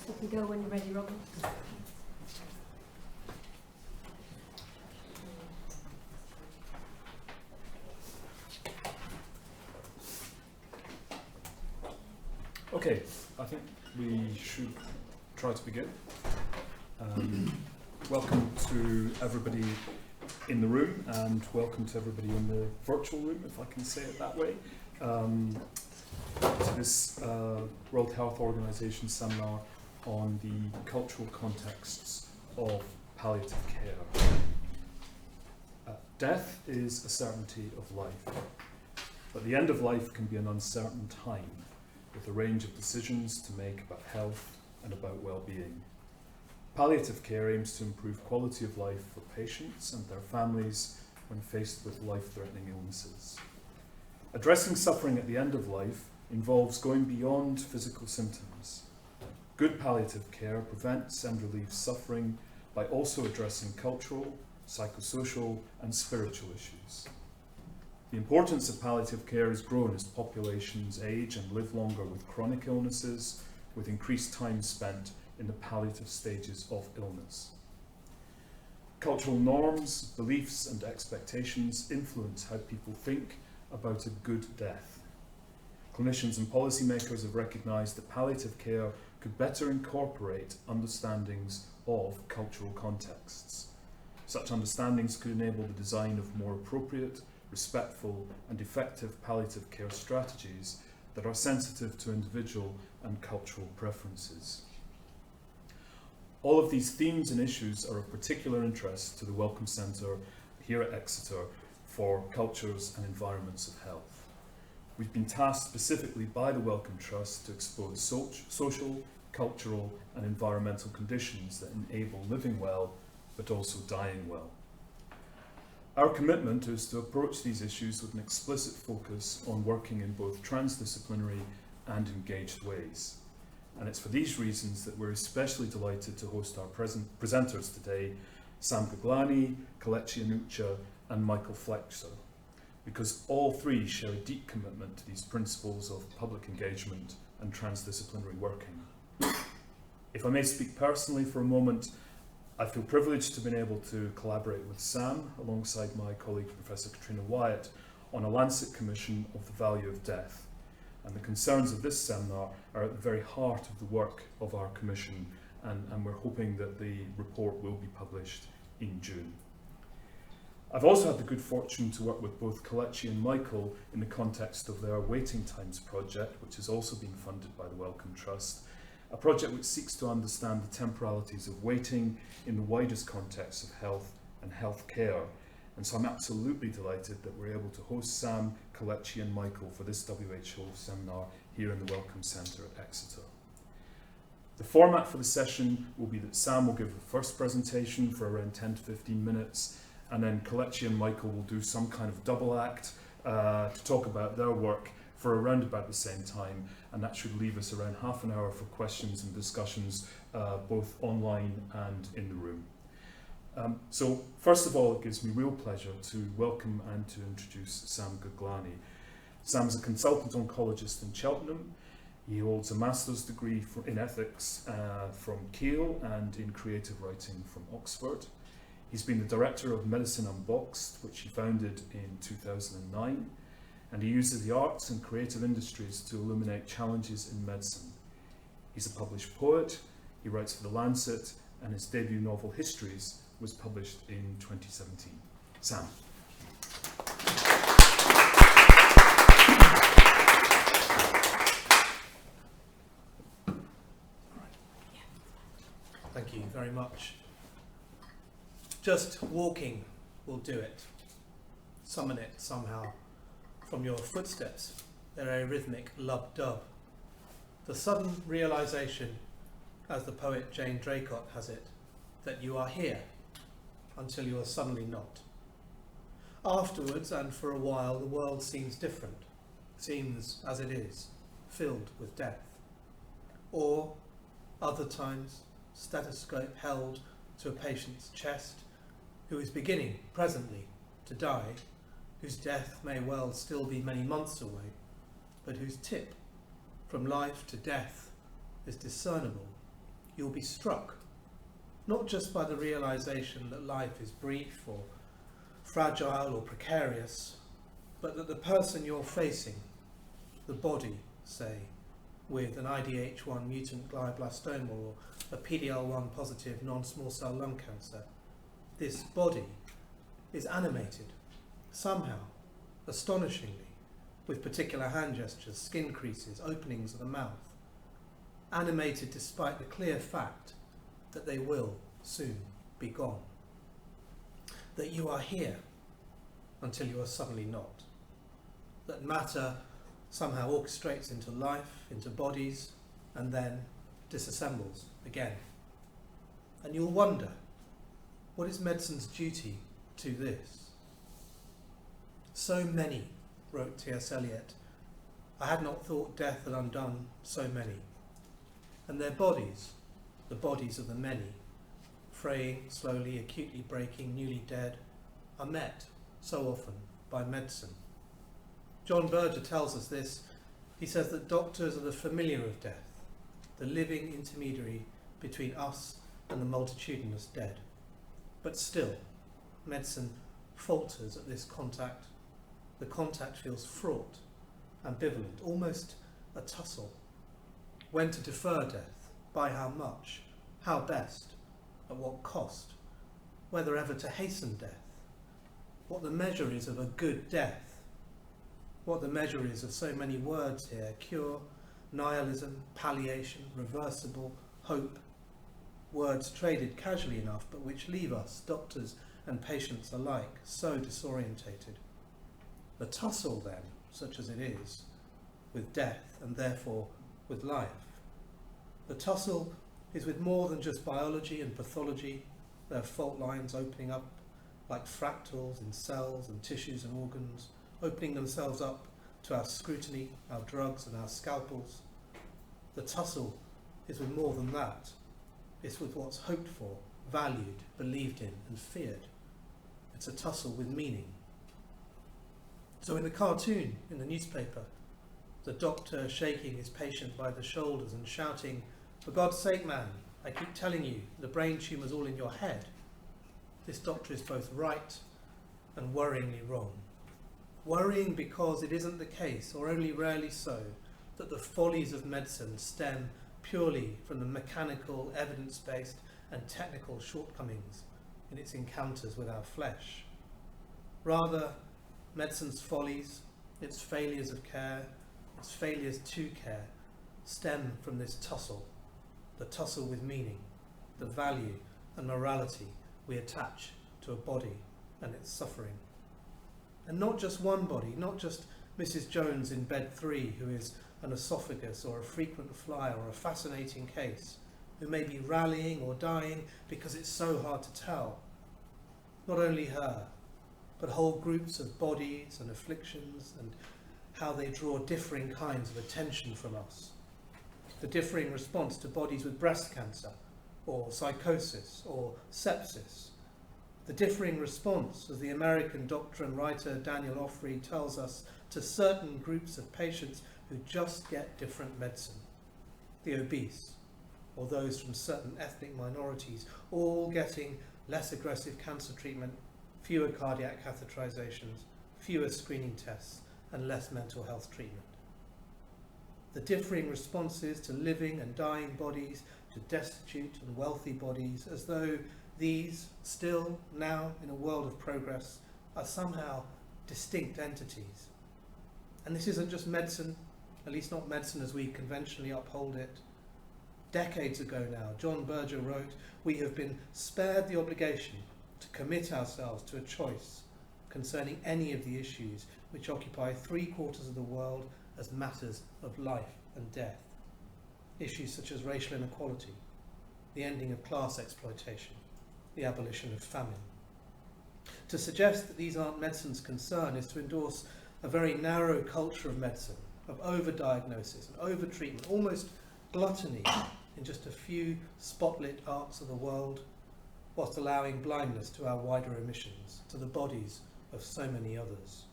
You can go when you're ready, Robin. Okay, I think we should try to begin. Welcome to everybody in the room, and welcome to everybody in the virtual room, if I can say it that way, to this World Health Organization seminar on the cultural contexts of palliative care. Death is a certainty of life, but the end of life can be an uncertain time, with a range of decisions to make about health and about well-being. Palliative care aims to improve quality of life for patients and their families when faced with life-threatening illnesses. Addressing suffering at the end of life involves going beyond physical symptoms. Good palliative care prevents and relieves suffering by also addressing cultural, psychosocial, and spiritual issues. The importance of palliative care has grown as populations age and live longer with chronic illnesses, with increased time spent in the palliative stages of illness. Cultural norms, beliefs, and expectations influence how people think about a good death. Clinicians and policymakers have recognised that palliative care could better incorporate understandings of cultural contexts. Such understandings could enable the design of more appropriate, respectful and effective palliative care strategies that are sensitive to individual and cultural preferences. All of these themes and issues are of particular interest to the Wellcome Centre here at Exeter for Cultures and Environments of Health. We've been tasked specifically by the Wellcome Trust to expose social, cultural and environmental conditions that enable living well but also dying well. Our commitment is to approach these issues with an explicit focus on working in both transdisciplinary and engaged ways. And it's for these reasons that we're especially delighted to host our presenters today, Sam Guglani, Kelechi Anucha, and Michael Flexer, because all three share a deep commitment to these principles of public engagement and transdisciplinary working. If I may speak personally for a moment, I feel privileged to have been able to collaborate with Sam alongside my colleague Professor Katrina Wyatt on a Lancet Commission of the Value of Death. And the concerns of this seminar are at the very heart of the work of our commission, and we're hoping that the report will be published in June. I've also had the good fortune to work with both Kelechi and Michael in the context of their Waiting Times project, which has also been funded by the Wellcome Trust, a project which seeks to understand the temporalities of waiting in the widest context of health and health care. And so I'm absolutely delighted that we're able to host Sam, Kelechi and Michael for this WHO seminar here in the Wellcome Centre at Exeter. The format for the session will be that Sam will give the first presentation for around 10 to 15 minutes, and then Kelechi and Michael will do some kind of double act to talk about their work for around about the same time, and that should leave us around half an hour for questions and discussions, both online and in the room. So first of all, it gives me real pleasure to welcome and to introduce Sam Guglani. Sam's a consultant oncologist in Cheltenham. He holds a master's degree in ethics from Keele and in creative writing from Oxford. He's been the director of Medicine Unboxed, which he founded in 2009. And he uses the arts and creative industries to illuminate challenges in medicine. He's a published poet, he writes for The Lancet, and his debut novel, Histories, was published in 2017. Sam. Thank you very much. Just walking will do it. Summon it somehow. From your footsteps, they're a rhythmic lub-dub. The sudden realization, as the poet Jane Draycott has it, that you are here until you are suddenly not. Afterwards, and for a while, the world seems different, seems as it is, filled with death. Or, other times, stethoscope held to a patient's chest, who is beginning, presently, to die, whose death may well still be many months away, but whose tip from life to death is discernible you'll be struck, not just by the realization that life is brief or fragile or precarious, but that the person you're facing, the body, say, with an IDH1 mutant glioblastoma or a PD-L1 positive non-small cell lung cancer, this body is animated, somehow, astonishingly, with particular hand gestures, skin creases, openings of the mouth, animated despite the clear fact that they will soon be gone. That you are here until you are suddenly not. That matter somehow orchestrates into life, into bodies, and then disassembles again. And you'll wonder, what is medicine's duty to this? So many, wrote T.S. Eliot, I had not thought death had undone so many. And their bodies, the bodies of the many, fraying, slowly, acutely breaking, newly dead, are met so often by medicine. John Berger tells us this. He says that doctors are the familiar of death, the living intermediary between us and the multitudinous dead. But still, medicine falters at this contact. The contact feels fraught, ambivalent, almost a tussle. When to defer death, by how much, how best, at what cost, whether ever to hasten death, what the measure is of a good death, what the measure is of so many words here: cure, nihilism, palliation, reversible, hope, words traded casually enough but which leave us, doctors and patients alike, so disorientated. The tussle then, such as it is, with death and therefore with life, the tussle is with more than just biology and pathology. There are fault lines opening up like fractals in cells and tissues and organs, opening themselves up to our scrutiny, our drugs and our scalpels. The tussle is with more than that. It's with what's hoped for, valued, believed in and feared. It's a tussle with meaning. So in the cartoon, in the newspaper, the doctor shaking his patient by the shoulders and shouting, "For God's sake, man, I keep telling you, the brain tumour's all in your head." This doctor is both right and worryingly wrong. Worrying because it isn't the case, or only rarely so, that the follies of medicine stem purely from the mechanical, evidence-based and technical shortcomings in its encounters with our flesh. Rather, medicine's follies, its failures of care, its failures to care, stem from this tussle, the tussle with meaning, the value and morality we attach to a body and its suffering. And not just one body, not just Mrs. Jones in bed 3, who is an esophagus or a frequent flyer or a fascinating case, who may be rallying or dying because it's so hard to tell. Not only her, but whole groups of bodies and afflictions, and how they draw differing kinds of attention from us. The differing response to bodies with breast cancer, or psychosis, or sepsis. The differing response, as the American doctor and writer Daniel Offrey tells us, to certain groups of patients who just get different medicine. The obese, or those from certain ethnic minorities, all getting less aggressive cancer treatment, fewer cardiac catheterizations, fewer screening tests, and less mental health treatment. The differing responses to living and dying bodies, to destitute and wealthy bodies, as though these, still now in a world of progress, are somehow distinct entities. And this isn't just medicine, at least not medicine as we conventionally uphold it. Decades ago now, John Berger wrote, "We have been spared the obligation to commit ourselves to a choice concerning any of the issues which occupy 3/4 of the world as matters of life and death. Issues such as racial inequality, the ending of class exploitation, the abolition of famine." To suggest that these aren't medicine's concern is to endorse a very narrow culture of medicine, of overdiagnosis and overtreatment, almost gluttony in just a few spotlit arts of the world, whilst allowing blindness to our wider emissions, to the bodies of so many others.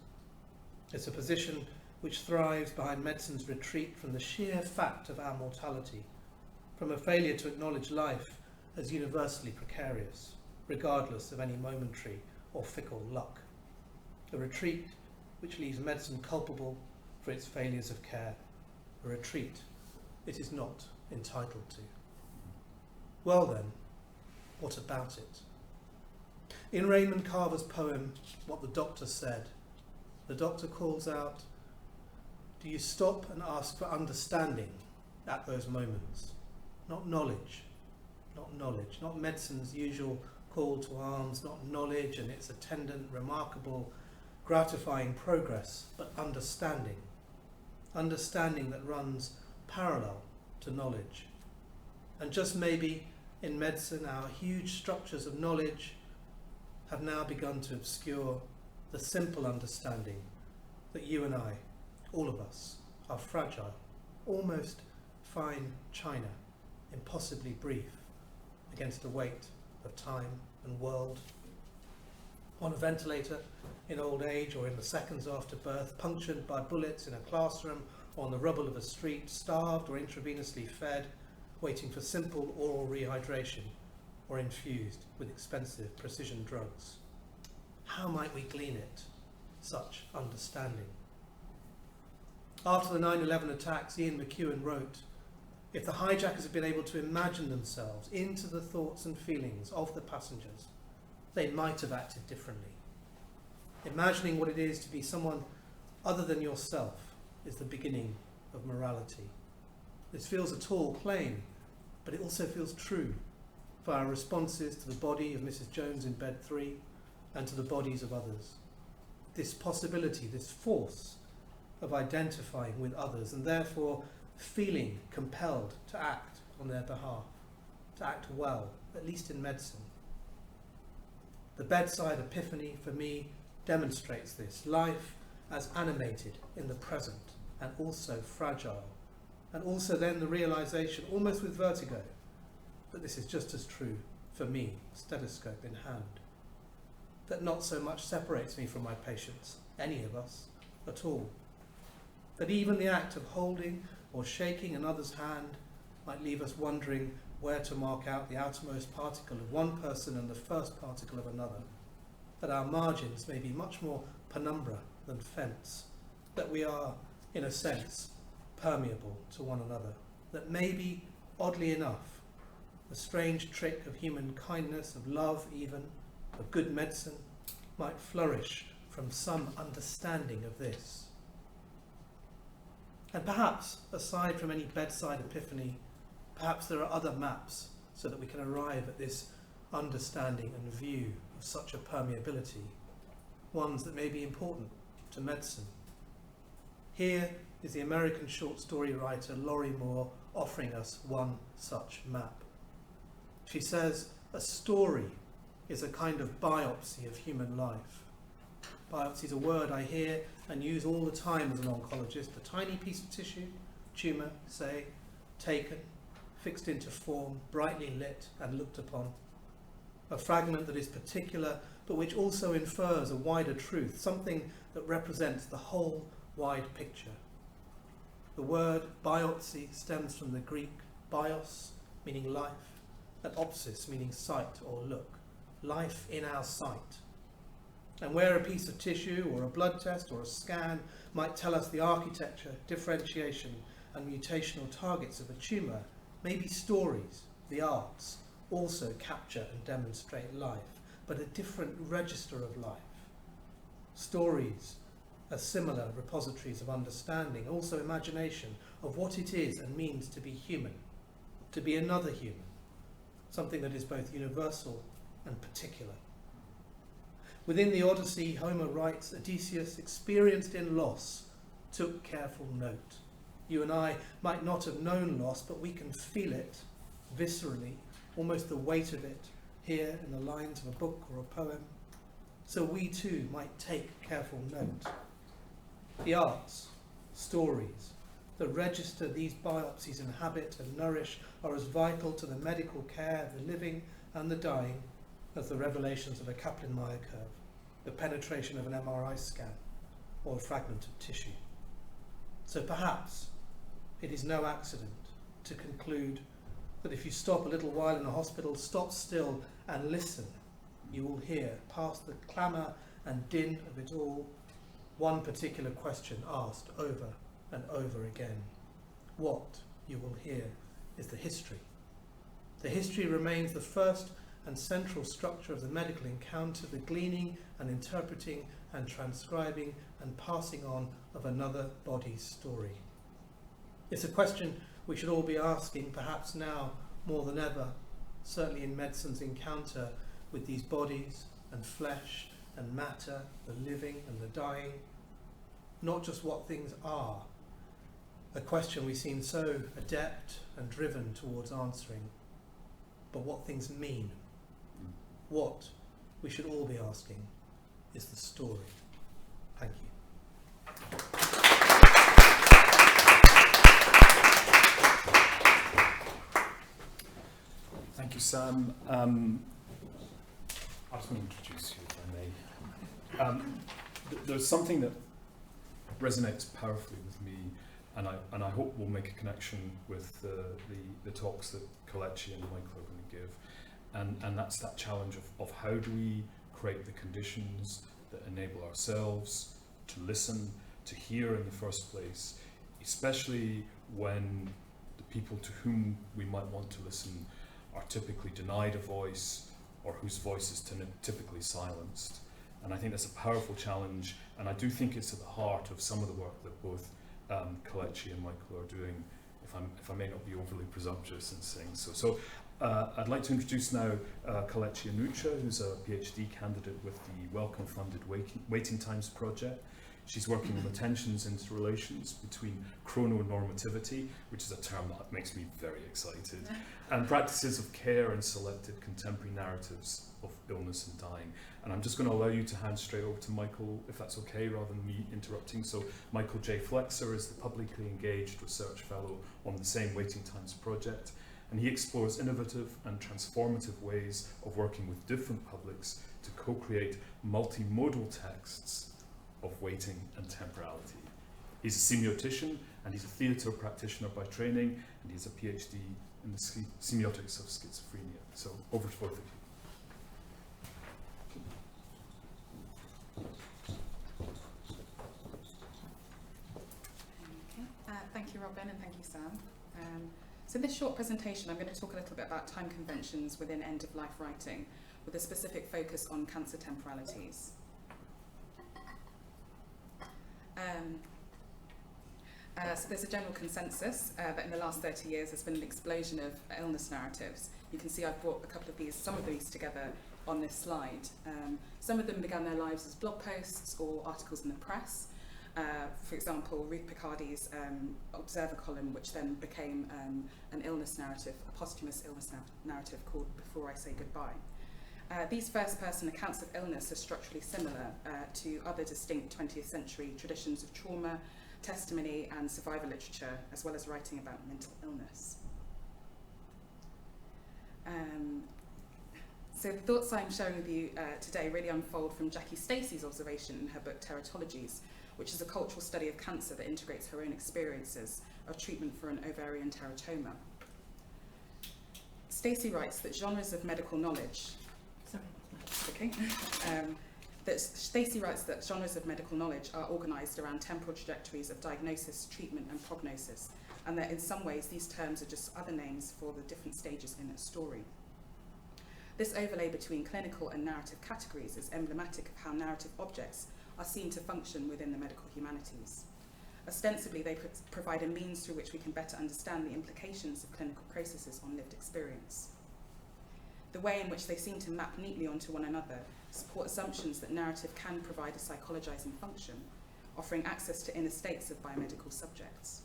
It's a position which thrives behind medicine's retreat from the sheer fact of our mortality, from a failure to acknowledge life as universally precarious, regardless of any momentary or fickle luck. A retreat which leaves medicine culpable for its failures of care. A retreat it is not entitled to. Well then, what about it? In Raymond Carver's poem, What the Doctor Said, the doctor calls out, do you stop and ask for understanding at those moments? Not knowledge, not medicine's usual call to arms, not knowledge and its attendant, remarkable, gratifying progress, but understanding. Understanding that runs parallel to knowledge. And just maybe in medicine, our huge structures of knowledge have now begun to obscure the simple understanding that you and I, all of us, are fragile, almost fine china, impossibly brief against the weight of time and world. On a ventilator in old age or in the seconds after birth, punctured by bullets in a classroom or on the rubble of a street, starved or intravenously fed, waiting for simple oral rehydration or infused with expensive precision drugs. How might we glean it, such understanding? After the 9/11 attacks, Ian McEwan wrote, if the hijackers had been able to imagine themselves into the thoughts and feelings of the passengers, they might have acted differently. Imagining what it is to be someone other than yourself is the beginning of morality. This feels a tall claim, but it also feels true for our responses to the body of Mrs. Jones in bed 3 and to the bodies of others. This possibility, this force of identifying with others and therefore feeling compelled to act on their behalf, to act well, at least in medicine. The bedside epiphany for me demonstrates this. Life as animated in the present and also fragile. And also then the realization, almost with vertigo, that this is just as true for me, stethoscope in hand. That not so much separates me from my patients, any of us, at all. That even the act of holding or shaking another's hand might leave us wondering where to mark out the outermost particle of one person and the first particle of another. That our margins may be much more penumbra than fence. That we are, in a sense, permeable to one another. That maybe, oddly enough, the strange trick of human kindness, of love even, of good medicine, might flourish from some understanding of this. And perhaps, aside from any bedside epiphany, perhaps there are other maps so that we can arrive at this understanding and view of such a permeability, ones that may be important to medicine. Here is the American short story writer Lorrie Moore offering us one such map. She says, a story is a kind of biopsy of human life. Biopsy is a word I hear and use all the time as an oncologist. A tiny piece of tissue, tumour, say, taken, fixed into form, brightly lit and looked upon. A fragment that is particular, but which also infers a wider truth, something that represents the whole wide picture. The word biopsy stems from the Greek bios, meaning life, and opsis, meaning sight or look. Life in our sight. And where a piece of tissue or a blood test or a scan might tell us the architecture, differentiation and mutational targets of a tumour, maybe stories, the arts, also capture and demonstrate life, but a different register of life. Stories are similar repositories of understanding, also imagination of what it is and means to be human, to be another human, something that is both universal and particular. Within the Odyssey, Homer writes, Odysseus, experienced in loss, took careful note. You and I might not have known loss, but we can feel it viscerally, almost the weight of it, here in the lines of a book or a poem. So we too might take careful note. The arts, stories, the register these biopsies inhabit and nourish are as vital to the medical care of the living and the dying as the revelations of a Kaplan-Meier curve, the penetration of an MRI scan, or a fragment of tissue. So perhaps it is no accident to conclude that if you stop a little while in a hospital, stop still and listen, you will hear, past the clamour and din of it all, one particular question asked over and over again. What you will hear is the history. The history remains the first and central structure of the medical encounter, the gleaning and interpreting and transcribing and passing on of another body's story. It's a question we should all be asking, perhaps now more than ever, certainly in medicine's encounter with these bodies and flesh and matter, the living and the dying. Not just what things are, a question we seem so adept and driven towards answering, but what things mean. What we should all be asking is the story. Thank you. Thank you, Sam. I was going to introduce you, if I may. There's something that resonates powerfully with me, and I hope we'll make a connection with the talks that Kelechi and Michael are going to give. And that's that challenge of how do we create the conditions that enable ourselves to listen, to hear in the first place, especially when the people to whom we might want to listen are typically denied a voice, or whose voice is typically silenced. And I think that's a powerful challenge, and I do think it's at the heart of some of the work that both Kelechi and Michael are doing, if I may not be overly presumptuous in saying so. So I'd like to introduce now Kelechi Anucha, who's a PhD candidate with the Wellcome-funded Waiting Times Project. She's working on the tensions and interrelations between chrononormativity, which is a term that makes me very excited, and practices of care and selected contemporary narratives of illness and dying. And I'm just going to allow you to hand straight over to Michael, if that's okay, rather than me interrupting. So Michael J. Flexer is the publicly engaged research fellow on the same Waiting Times project, and he explores innovative and transformative ways of working with different publics to co-create multimodal texts of waiting and temporality. He's a semiotician, and he's a theatre practitioner by training, and he's a PhD in the semiotics of schizophrenia. So over to both of you. Thank you, Robin, and thank you, Sam. So in this short presentation, I'm going to talk a little bit about time conventions within end-of-life writing, with a specific focus on cancer temporalities. So there's a general consensus that in the last 30 years there's been an explosion of illness narratives. You can see I've brought some of these together on this slide. Some of them began their lives as blog posts or articles in the press. For example, Ruth Picardi's Observer column, which then became an illness narrative, a posthumous illness narrative called Before I Say Goodbye. These first-person accounts of illness are structurally similar to other distinct 20th century traditions of trauma, testimony and survivor literature, as well as writing about mental illness. So the thoughts I'm sharing with you today really unfold from Jackie Stacey's observation in her book Teratologies, which is a cultural study of cancer that integrates her own experiences of treatment for an ovarian teratoma. Stacey writes that genres of medical knowledge Stacey writes that genres of medical knowledge are organised around temporal trajectories of diagnosis, treatment and prognosis, and that in some ways these terms are just other names for the different stages in a story. This overlay between clinical and narrative categories is emblematic of how narrative objects are seen to function within the medical humanities. Ostensibly, they provide a means through which we can better understand the implications of clinical processes on lived experience. The way in which they seem to map neatly onto one another support assumptions that narrative can provide a psychologizing function, offering access to inner states of biomedical subjects.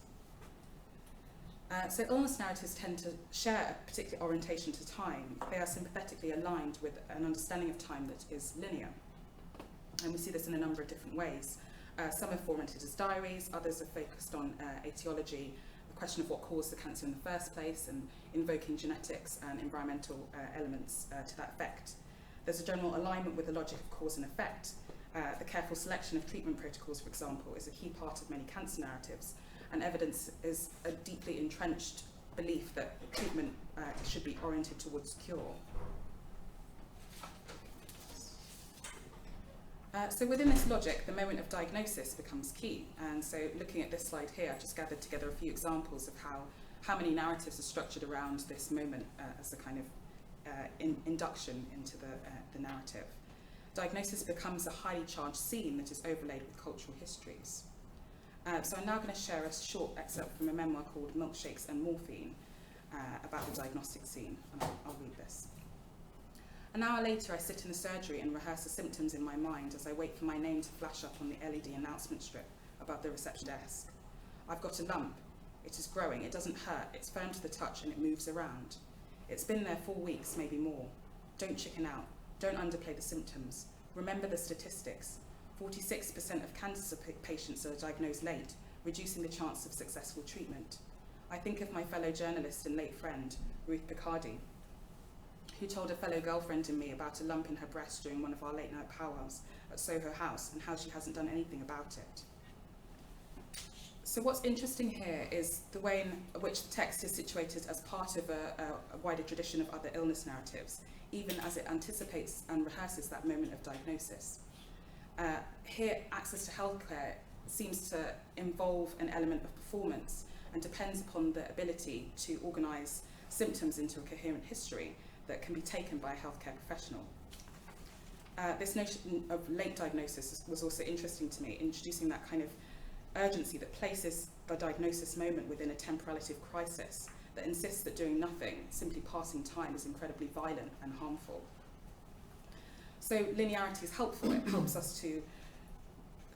So illness narratives tend to share a particular orientation to time. They are sympathetically aligned with an understanding of time that is linear. And we see this in a number of different ways. Some are formatted as diaries, others are focused on etiology, the question of what caused the cancer in the first place, and invoking genetics and environmental elements to that effect. There's a general alignment with the logic of cause and effect. The careful selection of treatment protocols, for example, is a key part of many cancer narratives, and evidence is a deeply entrenched belief that treatment should be oriented towards cure. So within this logic, the moment of diagnosis becomes key. And so looking at this slide here, I've just gathered together a few examples of how many narratives are structured around this moment as a kind of induction into the narrative. Diagnosis becomes a highly charged scene that is overlaid with cultural histories. So I'm now going to share a short excerpt from a memoir called Milkshakes and Morphine about the diagnostic scene, and I'll read this. An hour later, I sit in the surgery and rehearse the symptoms in my mind as I wait for my name to flash up on the LED announcement strip above the reception desk. I've got a lump. It is growing. It doesn't hurt. It's firm to the touch and it moves around. It's been there 4 weeks, maybe more. Don't chicken out. Don't underplay the symptoms. Remember the statistics. 46% of cancer patients are diagnosed late, reducing the chance of successful treatment. I think of my fellow journalist and late friend, Ruth Picardi, who told a fellow girlfriend and me about a lump in her breast during one of our late night powwows at Soho House and how she hasn't done anything about it. So what's interesting here is the way in which the text is situated as part of a wider tradition of other illness narratives, even as it anticipates and rehearses that moment of diagnosis. Here, access to healthcare seems to involve an element of performance and depends upon the ability to organise symptoms into a coherent history that can be taken by a healthcare professional. This notion of late diagnosis was also interesting to me, introducing that kind of urgency that places the diagnosis moment within a temporalative crisis that insists that doing nothing, simply passing time, is incredibly violent and harmful. So linearity is helpful. It helps us to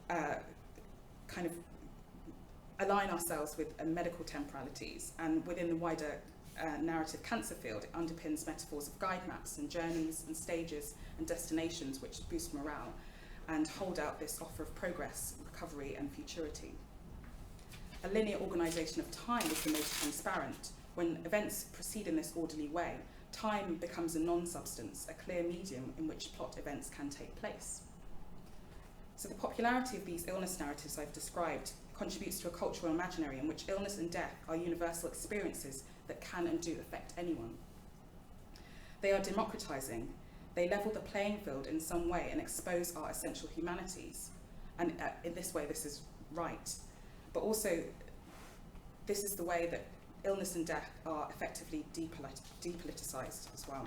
kind of align ourselves with medical temporalities, and within the wider narrative cancer field, it underpins metaphors of guide maps and journeys and stages and destinations which boost morale and hold out this offer of progress, recovery and futurity. A linear organisation of time is the most transparent. When events proceed in this orderly way, time becomes a non-substance, a clear medium in which plot events can take place. So the popularity of these illness narratives I've described contributes to a cultural imaginary in which illness and death are universal experiences that can and do affect anyone. They are democratising. They level the playing field in some way and expose our essential humanities. And in this way, this is right. But also, this is the way that illness and death are effectively depoliticised as well.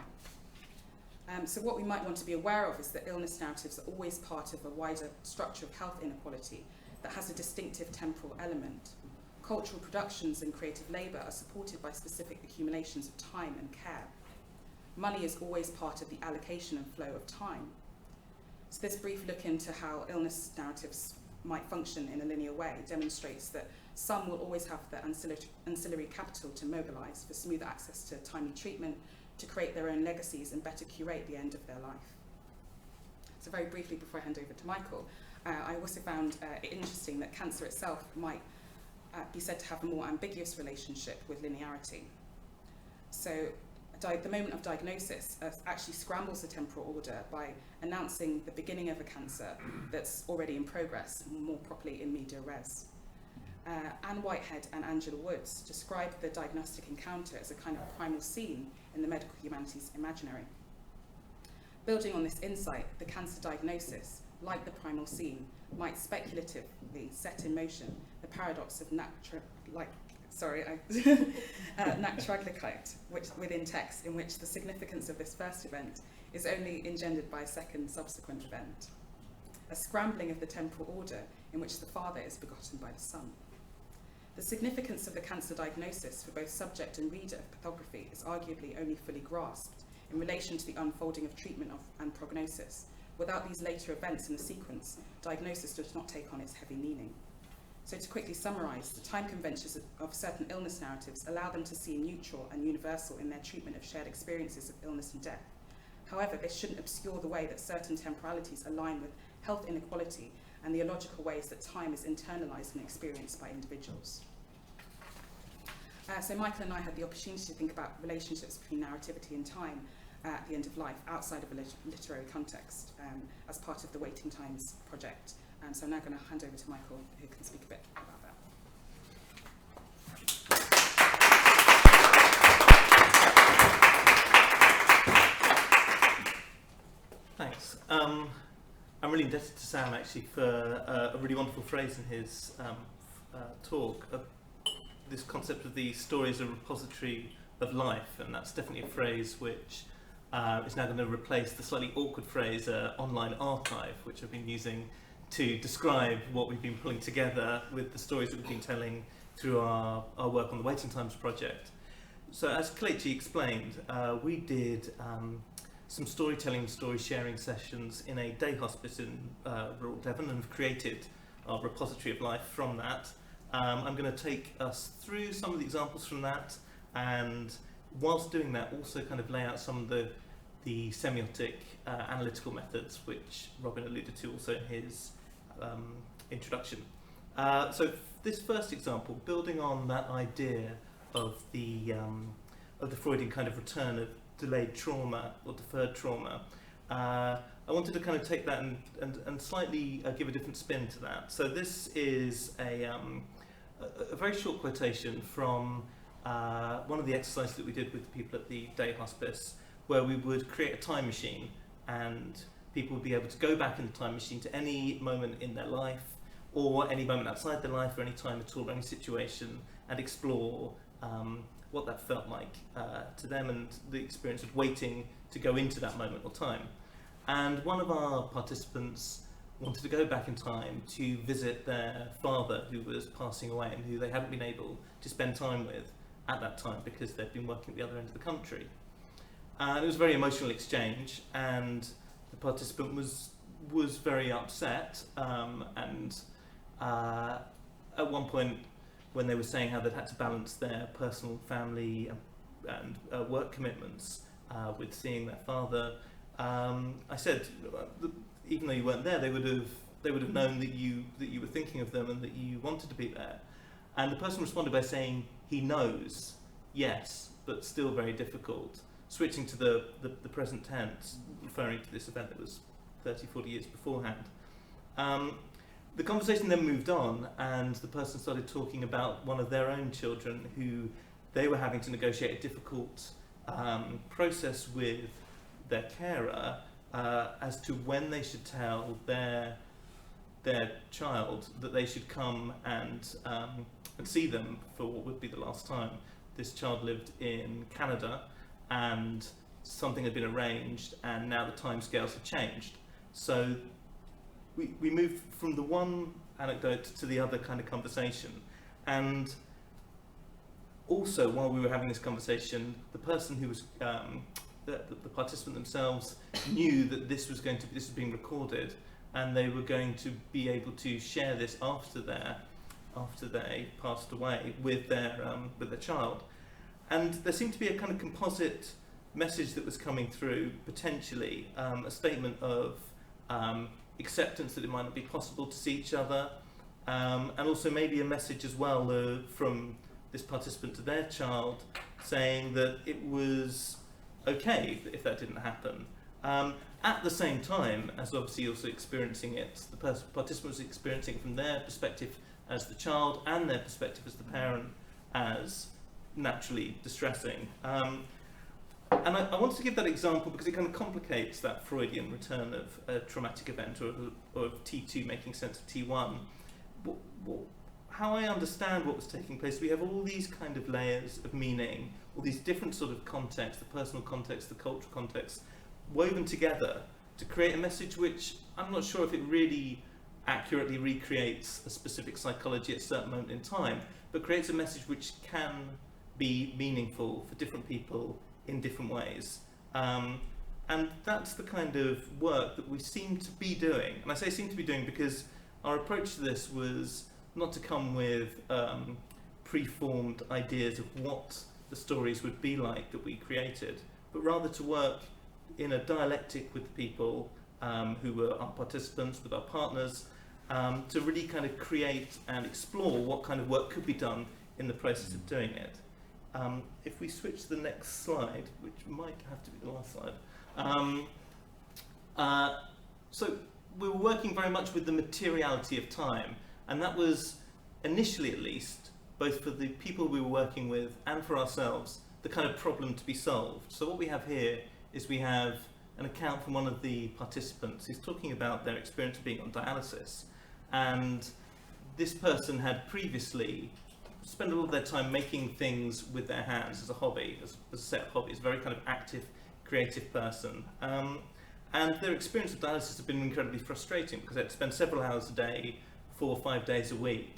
So what we might want to be aware of is that illness narratives are always part of a wider structure of health inequality that has a distinctive temporal element. Cultural productions and creative labour are supported by specific accumulations of time and care. Money is always part of the allocation and flow of time. So this brief look into how illness narratives might function in a linear way demonstrates that some will always have the ancillary capital to mobilise for smoother access to timely treatment, to create their own legacies and better curate the end of their life. So very briefly before I hand over to Michael, I also found it interesting that cancer itself might be said to have a more ambiguous relationship with linearity. So the moment of diagnosis actually scrambles the temporal order by announcing the beginning of a cancer that's already in progress, more properly in media res. Anne Whitehead and Angela Woods describe the diagnostic encounter as a kind of primal scene in the medical humanities imaginary. Building on this insight, the cancer diagnosis, like the primal scene, might speculatively set in motion the paradox of naturaglycite, which within text, in which the significance of this first event is only engendered by a second subsequent event. A scrambling of the temporal order in which the father is begotten by the son. The significance of the cancer diagnosis for both subject and reader of pathography is arguably only fully grasped in relation to the unfolding of treatment and prognosis. Without these later events in the sequence, diagnosis does not take on its heavy meaning. So to quickly summarise, the time conventions of certain illness narratives allow them to seem neutral and universal in their treatment of shared experiences of illness and death. However, this shouldn't obscure the way that certain temporalities align with health inequality and the illogical ways that time is internalised and experienced by individuals. So Michael and I had the opportunity to think about relationships between narrativity and time at the end of life outside of a literary context as part of the Waiting Times project. So I'm now going to hand over to Michael, who can speak a bit about that. really indebted to Sam actually for a really wonderful phrase in his talk, this concept of the story as a repository of life, and that's definitely a phrase which is now going to replace the slightly awkward phrase online archive, which I've been using to describe what we've been pulling together with the stories that we've been telling through our work on the Waiting Times project. So as Kelechi explained, we did some storytelling, story sharing sessions in a day hospice in rural Devon, and have created our repository of life from that. I'm going to take us through some of the examples from that, and whilst doing that also kind of lay out some of the semiotic analytical methods which Robin alluded to also in his introduction. So this first example, building on that idea of the Freudian kind of return of delayed trauma or deferred trauma, I wanted to kind of take that and slightly give a different spin to that. So this is a very short quotation from one of the exercises that we did with the people at the day hospice, where we would create a time machine and people would be able to go back in the time machine to any moment in their life or any moment outside their life or any time at all, or any situation, and explore what that felt like to them and the experience of waiting to go into that moment or time. And one of our participants wanted to go back in time to visit their father who was passing away and who they hadn't been able to spend time with at that time because they'd been working at the other end of the country. And it was a very emotional exchange, and the participant was very upset, and at one point when they were saying how they'd had to balance their personal family and work commitments with seeing their father, I said, even though you weren't there, they would have known that you were thinking of them and that you wanted to be there. And the person responded by saying, he knows, yes, but still very difficult, switching to the present tense, referring to this event that was 30, 40 years beforehand. The conversation then moved on, and the person started talking about one of their own children who they were having to negotiate a difficult process with their carer as to when they should tell their child that they should come and see them for what would be the last time. This child lived in Canada, and something had been arranged, and now the timescales have changed. So we moved from the one anecdote to the other kind of conversation. And also, while we were having this conversation, the person who was the participant themselves knew that this was being recorded, and they were going to be able to share this after they passed away with their child. And there seemed to be a kind of composite message that was coming through, potentially a statement of acceptance that it might not be possible to see each other, and also maybe a message as well from this participant to their child, saying that it was okay if that didn't happen. At the same time, as obviously also experiencing it, the participant was experiencing it from their perspective as the child and their perspective as the parent as naturally distressing. And I wanted to give that example because it kind of complicates that Freudian return of a traumatic event or of T2 making sense of T1. How I understand what was taking place, we have all these kind of layers of meaning, all these different sort of contexts, the personal context, the cultural context, woven together to create a message which I'm not sure if it really accurately recreates a specific psychology at a certain moment in time, but creates a message which can be meaningful for different people in different ways. And that's the kind of work that we seem to be doing. And I say seem to be doing because our approach to this was not to come with preformed ideas of what the stories would be like that we created, but rather to work in a dialectic with the people who were our participants, with our partners, to really kind of create and explore what kind of work could be done in the process of doing it. If we switch to the next slide, which might have to be the last slide. So we were working very much with the materiality of time, and that was initially, at least, both for the people we were working with and for ourselves, the kind of problem to be solved. So what we have here is we have an account from one of the participants who's talking about their experience of being on dialysis. And this person had previously spent a lot of their time making things with their hands as a hobby, as a set of hobbies, very kind of active, creative person. And their experience of dialysis had been incredibly frustrating because they had to spend several hours a day, 4 or 5 days a week,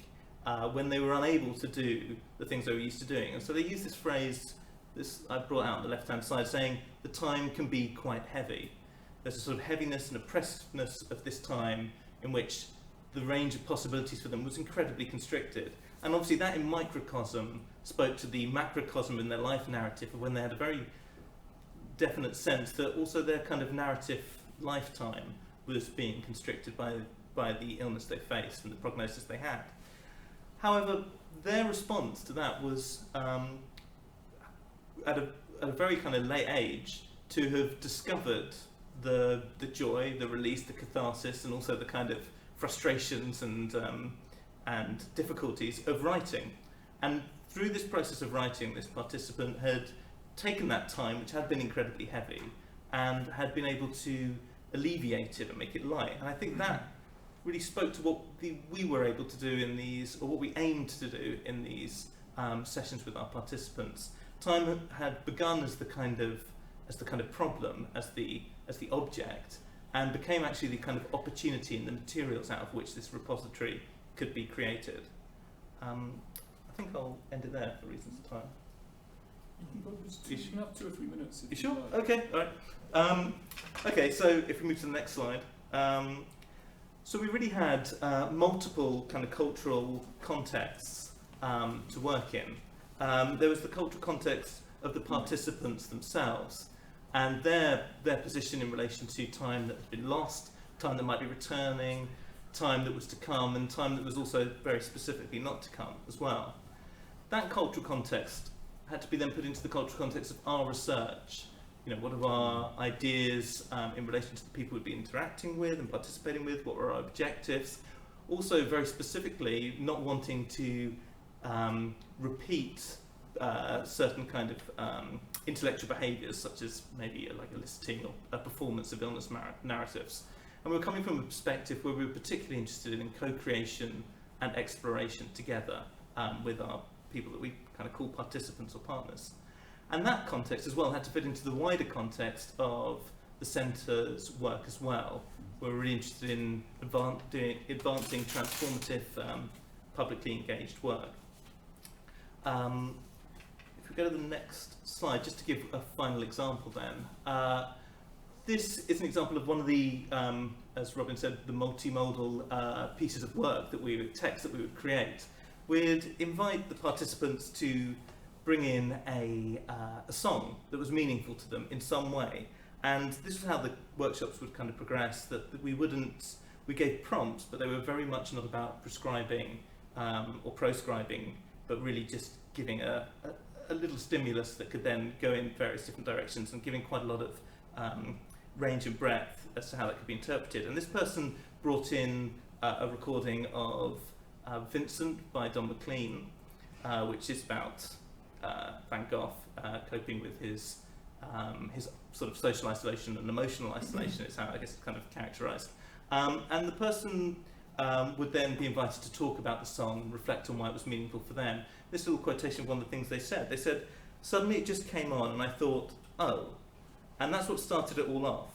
when they were unable to do the things they were used to doing. And so they used this phrase, this I brought out on the left-hand side, saying the time can be quite heavy. There's a sort of heaviness and oppressiveness of this time in which the range of possibilities for them was incredibly constricted. And obviously that in microcosm spoke to the macrocosm in their life narrative of when they had a very definite sense that also their kind of narrative lifetime was being constricted by the illness they faced and the prognosis they had. However, their response to that was at a very kind of late age to have discovered the joy, the release, the catharsis, and also the kind of frustrations and difficulties of writing. And through this process of writing, this participant had taken that time, which had been incredibly heavy, and had been able to alleviate it and make it light. And I think that really spoke to what we were able to do in these, or what we aimed to do in these sessions with our participants. Time had begun as the kind of problem, as the object, and became actually the kind of opportunity and the materials out of which this repository could be created. I think I'll end it there for reasons of time. You can have 2 or 3 minutes. You sure? Okay, all right. Okay, so if we move to the next slide. So we really had multiple kind of cultural contexts to work in. There was the cultural context of the participants themselves and their position in relation to time that had been lost, time that might be returning, time that was to come, and time that was also very specifically not to come as well. That cultural context had to be then put into the cultural context of our research. You know, what are our ideas in relation to the people we'd be interacting with and participating with? What were our objectives? Also, very specifically, not wanting to repeat certain kind of intellectual behaviours, such as maybe like eliciting or a performance of illness narratives. And we were coming from a perspective where we were particularly interested in co-creation and exploration together with our people that we kind of call participants or partners. And that context as well had to fit into the wider context of the centre's work as well. We're really interested in advancing transformative, publicly engaged work. If we go to the next slide, just to give a final example then. This is an example of one of the, as Robin said, the multimodal pieces of work text that we would create. We'd invite the participants to bring in a song that was meaningful to them in some way. And this is how the workshops would kind of progress, that we gave prompts, but they were very much not about prescribing or proscribing, but really just giving a little stimulus that could then go in various different directions and giving quite a lot of range and breadth as to how that could be interpreted. And this person brought in a recording of Vincent by Don McLean, which is about Van Gogh coping with his sort of social isolation and emotional isolation is how I guess it's kind of characterised. And the person would then be invited to talk about the song, reflect on why it was meaningful for them. This little quotation of one of the things they said. They said, "Suddenly it just came on and I thought, oh," and that's what started it all off.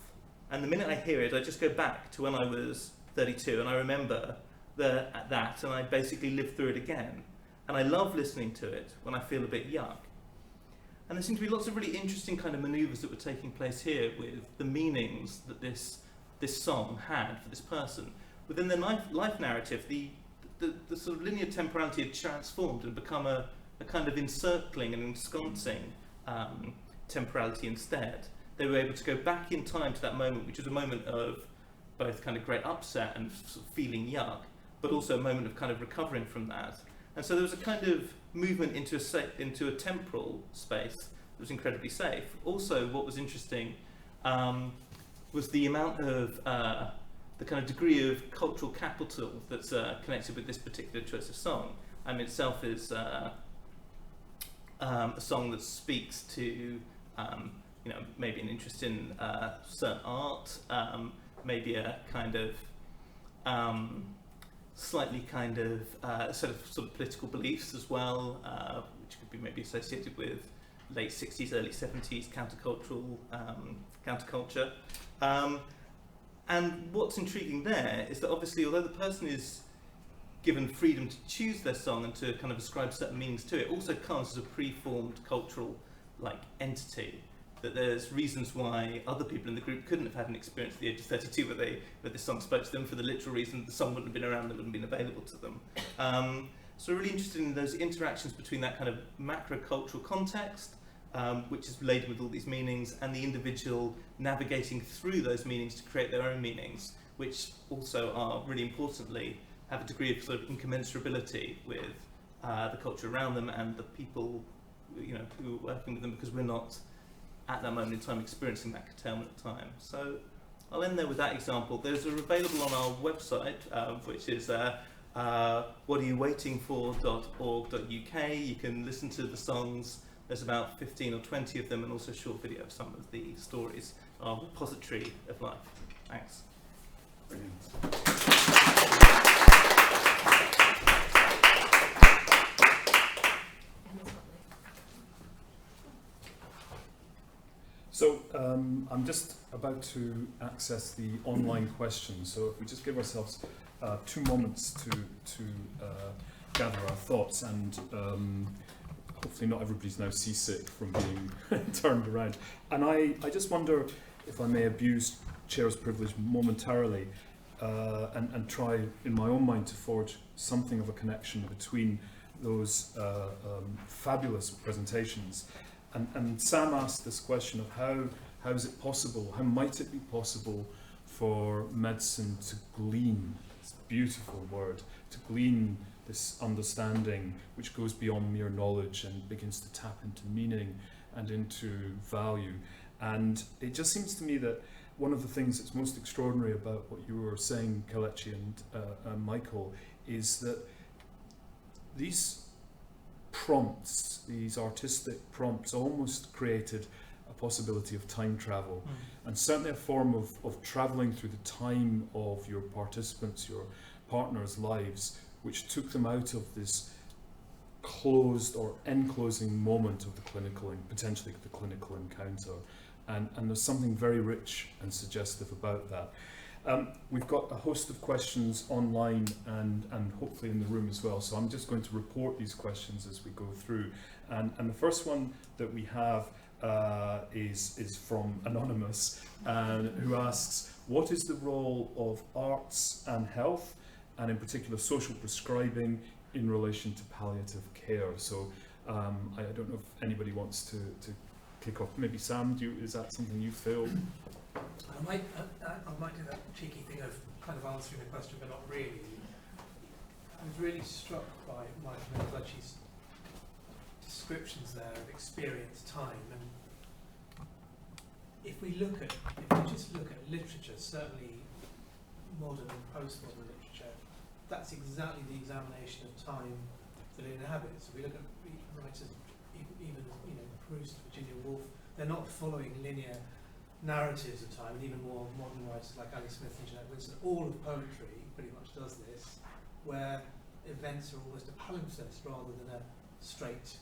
And the minute I hear it, I just go back to when I was 32 and I remember that and I basically lived through it again. And I love listening to it when I feel a bit yuck. And there seem to be lots of really interesting kind of manoeuvres that were taking place here with the meanings that this song had for this person. Within their life narrative, the sort of linear temporality had transformed and become a kind of encircling and ensconcing temporality instead. They were able to go back in time to that moment, which was a moment of both kind of great upset and sort of feeling yuck, but also a moment of kind of recovering from that. And so there was a kind of movement into a temporal space that was incredibly safe. Also, what was interesting was the amount of the kind of degree of cultural capital that's connected with this particular choice of song. Itself is a song that speaks to maybe an interest in certain art, maybe a kind of slightly kind of sort of political beliefs as well, which could be maybe associated with late 60s, early 70s counterculture. And what's intriguing there is that obviously, although the person is given freedom to choose their song and to kind of ascribe certain meanings to it, also comes as a preformed cultural entity, that there's reasons why other people in the group couldn't have had an experience at the age of 32 where this song spoke to them, for the literal reason that the song wouldn't have been around, it wouldn't have been available to them. So we're really interested in those interactions between that kind of macro-cultural context, which is laden with all these meanings, and the individual navigating through those meanings to create their own meanings, which also are, really importantly, have a degree of sort of incommensurability with the culture around them and the people who are working with them, because we're not at that moment in time experiencing that curtailment of time. So I'll end there with that example. Those are available on our website, which is whatareyouwaitingfor.org.uk. You can listen to the songs. There's about 15 or 20 of them, and also a short video of some of the stories. Our repository of life. Thanks. Brilliant. So I'm just about to access the online questions. So if we just give ourselves 2 moments to gather our thoughts, and hopefully not everybody's now seasick from being turned around. And I just wonder if I may abuse chair's privilege momentarily and try in my own mind to forge something of a connection between those fabulous presentations. And Sam asked this question of how is it possible, how might it be possible for medicine to glean, this beautiful word, to glean this understanding which goes beyond mere knowledge and begins to tap into meaning and into value. And it just seems to me that one of the things that's most extraordinary about what you were saying, Kelechi and Michael, is that these prompts, these artistic prompts, almost created a possibility of time travel, and certainly a form of travelling through the time of your participants, your partners' lives, which took them out of this closed or enclosing moment of the clinical and potentially the clinical encounter. And there's something very rich and suggestive about that. We've got a host of questions online and hopefully in the room as well, so I'm just going to report these questions as we go through. And the first one that we have is from Anonymous, who asks, what is the role of arts and health, and in particular social prescribing, in relation to palliative care? So I don't know if anybody wants to kick off. Maybe Sam, is that something you feel? I might do that cheeky thing of kind of answering the question, but not really. I was really struck by Michael and Kelechi's descriptions there of experience, time, and if we just look at literature, certainly modern and postmodern literature, that's exactly the examination of time that it inhabits. If we look at writers, even Proust, Virginia Woolf, they're not following linear narratives of time, and even more modern writers like Ali Smith and Jeanette Winston. All of poetry pretty much does this, where events are almost a palimpsest rather than a straight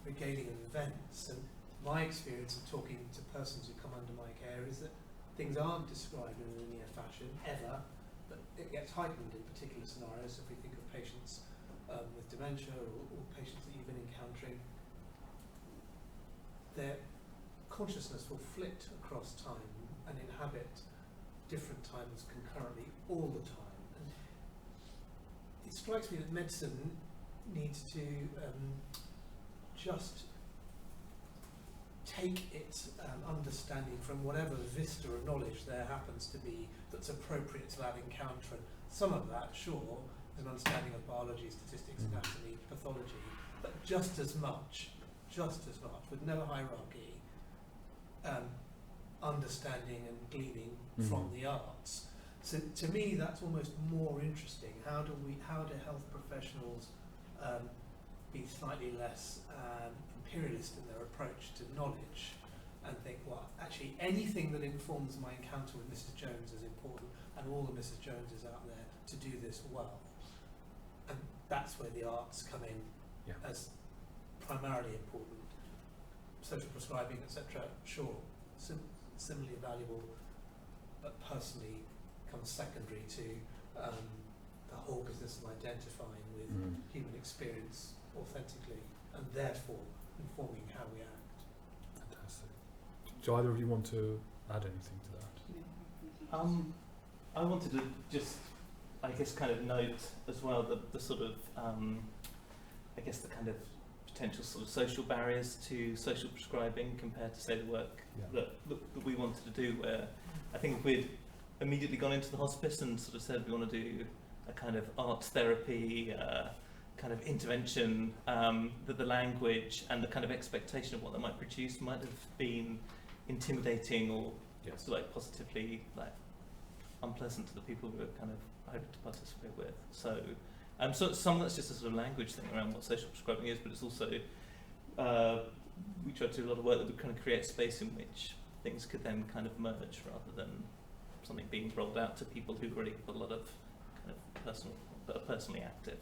regaling of events. And my experience of talking to persons who come under my care is that things aren't described in a linear fashion, ever, but it gets heightened in particular scenarios. If we think of patients with dementia or patients that you've been encountering, their consciousness will flit across time and inhabit different times concurrently all the time. And it strikes me that medicine needs to just take its understanding from whatever vista of knowledge there happens to be that's appropriate to that encounter. And some of that, sure, is an understanding of biology, statistics, anatomy, pathology, but just as much, with no hierarchy, understanding and gleaning from the arts. So to me, that's almost more interesting. How do health professionals be slightly less imperialist in their approach to knowledge, and think, well, actually anything that informs my encounter with Mrs. Jones is important, and all the Mrs. Joneses out there to do this well. And that's where the arts come in as primarily important. Social prescribing, etc., sure, similarly valuable, but personally comes secondary to the whole business of identifying with human experience authentically, and therefore informing how we act. Fantastic. Do either of you want to add anything to that? I wanted to just, I guess, kind of note as well the sort of, I guess, the kind of potential sort of social barriers to social prescribing compared to, say, the work that we wanted to do, where I think if we'd immediately gone into the hospice and sort of said we want to do a kind of art therapy kind of intervention, that the language and the kind of expectation of what that might produce might have been intimidating or like positively like unpleasant to the people we were kind of hoping to participate with. So so some of that's just a sort of language thing around what social prescribing is, but it's also we try to do a lot of work that would kind of create space in which things could then kind of merge rather than something being rolled out to people who already have a lot of kind of personal, that are personally active.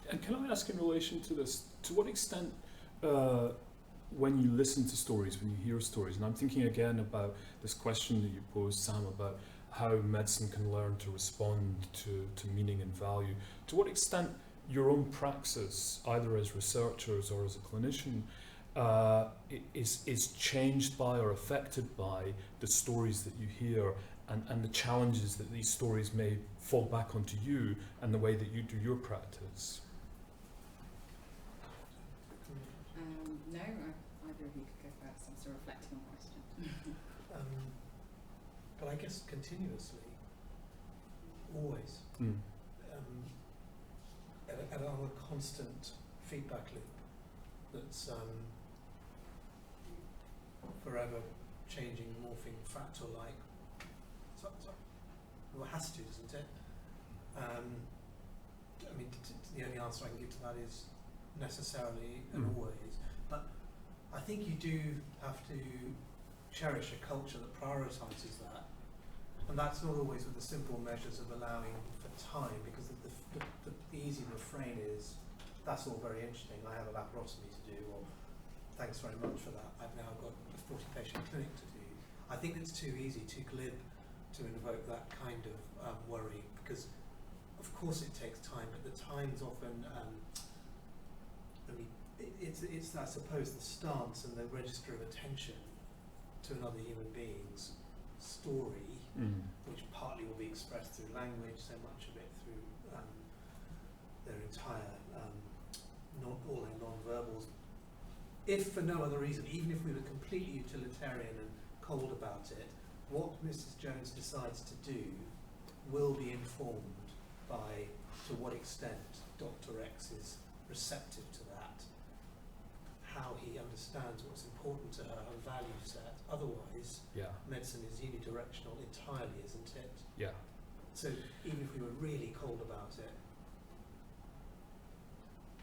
And can I ask in relation to this, to what extent when you listen to stories, when you hear stories, and I'm thinking again about this question that you posed, Sam, about how medicine can learn to respond to meaning and value, to what extent your own praxis, either as researchers or as a clinician, is changed by or affected by the stories that you hear and the challenges that these stories may fall back onto you and the way that you do your practice? No, either of you could go first. I'm still reflecting on the question. But I guess continuously, always, at a constant feedback loop that's forever changing, morphing, fractal-like. Well, it has to, doesn't it? I mean, the only answer I can give to that is necessarily and always. But I think you do have to cherish a culture that prioritises that. And that's not always with the simple measures of allowing for time, because the easy refrain is, that's all very interesting, I have a laparotomy to do, or thanks very much for that, I've now got a 40-patient clinic to do. I think it's too easy, too glib to invoke that kind of worry, because of course it takes time, but the time's often, it's I suppose the stance and the register of attention to another human being's story, which partly will be expressed through language, so much of it through their entire, not all their non-verbals. If for no other reason, even if we were completely utilitarian and cold about it, what Mrs. Jones decides to do will be informed by to what extent Dr. X is receptive to that, how he understands what's important to her, her value set. Otherwise, medicine is unidirectional entirely, isn't it? Yeah. So even if we were really cold about it,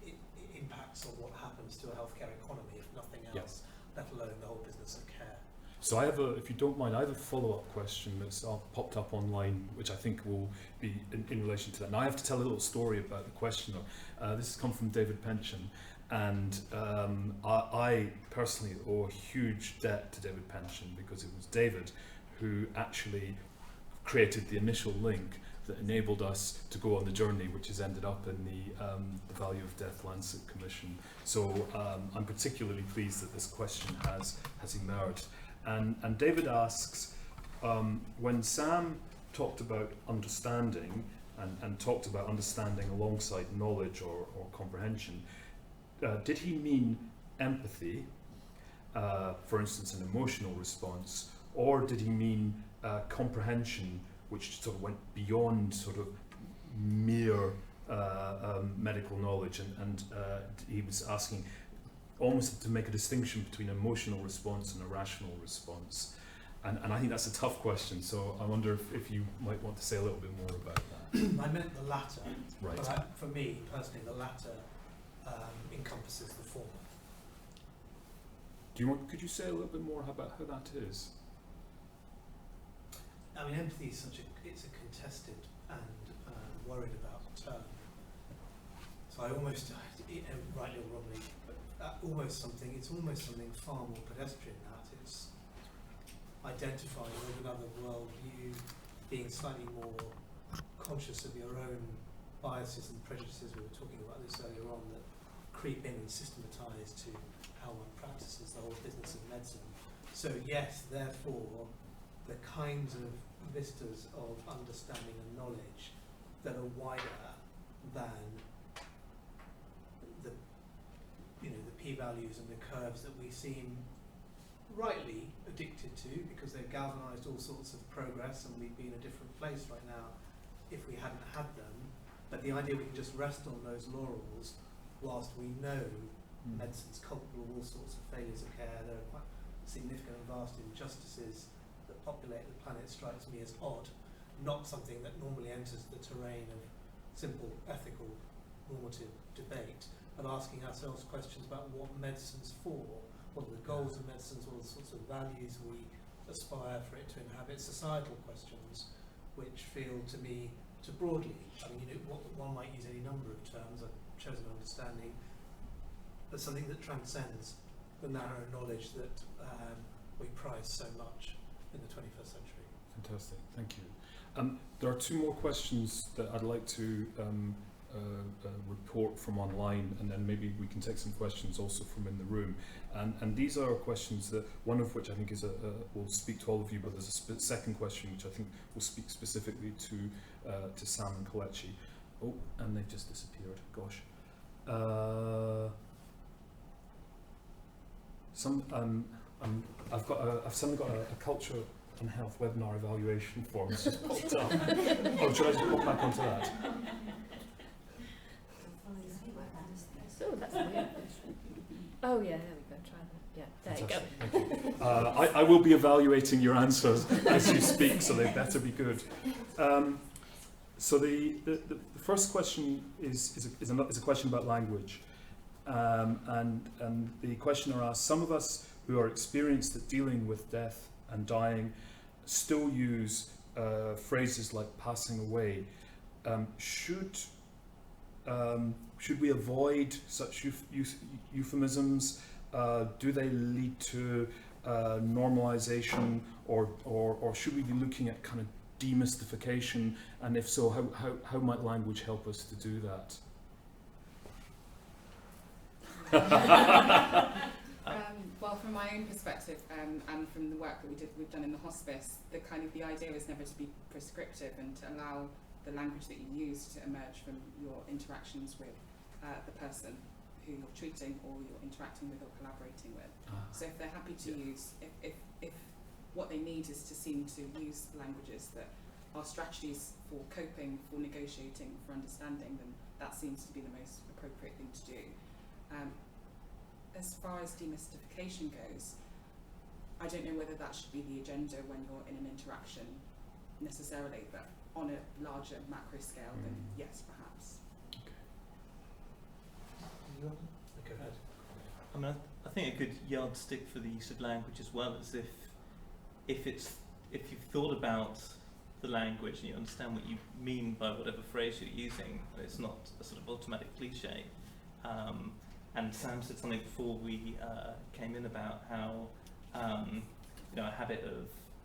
it impacts on what happens to a healthcare economy, if nothing else, let alone the whole business of care. So I have if you don't mind, I have a follow-up question that's popped up online, which I think will be in relation to that. Now I have to tell a little story about the questioner. This has come from David Pension, and I personally owe a huge debt to David Pension, because it was David who actually created the initial link that enabled us to go on the journey, which has ended up in the Value of Death Lancet Commission. So I'm particularly pleased that this question has emerged. And David asks, when Sam talked about understanding and talked about understanding alongside knowledge or comprehension, did he mean empathy, for instance, an emotional response, or did he mean comprehension, which sort of went beyond sort of mere medical knowledge? And he was asking almost to make a distinction between emotional response and a rational response. And I think that's a tough question, so I wonder if you might want to say a little bit more about that. I meant the latter, right. But for me personally, the latter encompasses the former. Could you say a little bit more about how that is? I mean, empathy is it's a contested and worried about term. So I almost, rightly or wrongly, but it's almost something far more pedestrian than that. It's identifying with another worldview, being slightly more conscious of your own biases and prejudices. We were talking about this earlier on, that creep in and systematise to how one practices the whole business of medicine. So yes, therefore, the kinds of vistas of understanding and knowledge that are wider than the p-values and the curves that we seem rightly addicted to, because they've galvanised all sorts of progress, and we'd be in a different place right now if we hadn't had them. But the idea we can just rest on those laurels whilst we know medicine's culpable of all sorts of failures of care, there are quite significant and vast injustices that populate the planet, strikes me as odd, not something that normally enters the terrain of simple ethical normative debate, but asking ourselves questions about what medicine's for, what are the goals of medicines, what are the sorts of values we aspire for it to inhabit, societal questions which feel to me too broadly. I mean, one might use any number of terms, I've chosen understanding, but something that transcends the narrow knowledge that we prize so much in the 21st century. Fantastic, thank you. There are two more questions that I'd like to report from online, and then maybe we can take some questions also from in the room. And these are questions that, one of which I think is will speak to all of you, but there's a second question which I think will speak specifically to Sam and Kelechi. Oh, and they've just disappeared. Gosh. I've suddenly got a culture and health webinar evaluation form that's just popped up. Oh, should I just pop back onto that? Oh, that's weird. Oh yeah, there we go. Try that. Yeah, there Fantastic. you go. Thank you. I will be evaluating your answers as you speak, so they better be good. So the first question is a question about language, and the questioner asks: some of us who are experienced at dealing with death and dying still use phrases like "passing away." Should we avoid such euphemisms? Do they lead to normalization, or should we be looking at kind of demystification? And if so, how might language help us to do that? Well, from my own perspective, and from the work that we've done in the hospice, the idea is never to be prescriptive and to allow the language that you use to emerge from your interactions with the person who you're treating or you're interacting with or collaborating with. So if they're happy to use, if what they need is to seem to use languages that are strategies for coping, for negotiating, for understanding, then that seems to be the most appropriate thing to do. As far as demystification goes, I don't know whether that should be the agenda when you're in an interaction necessarily, but on a larger macro scale, then yes, perhaps. Go ahead. I mean, I think a good yardstick for the use of language as well is if you've thought about the language and you understand what you mean by whatever phrase you're using, it's not a sort of automatic cliche. And Sam said something before we came in about how a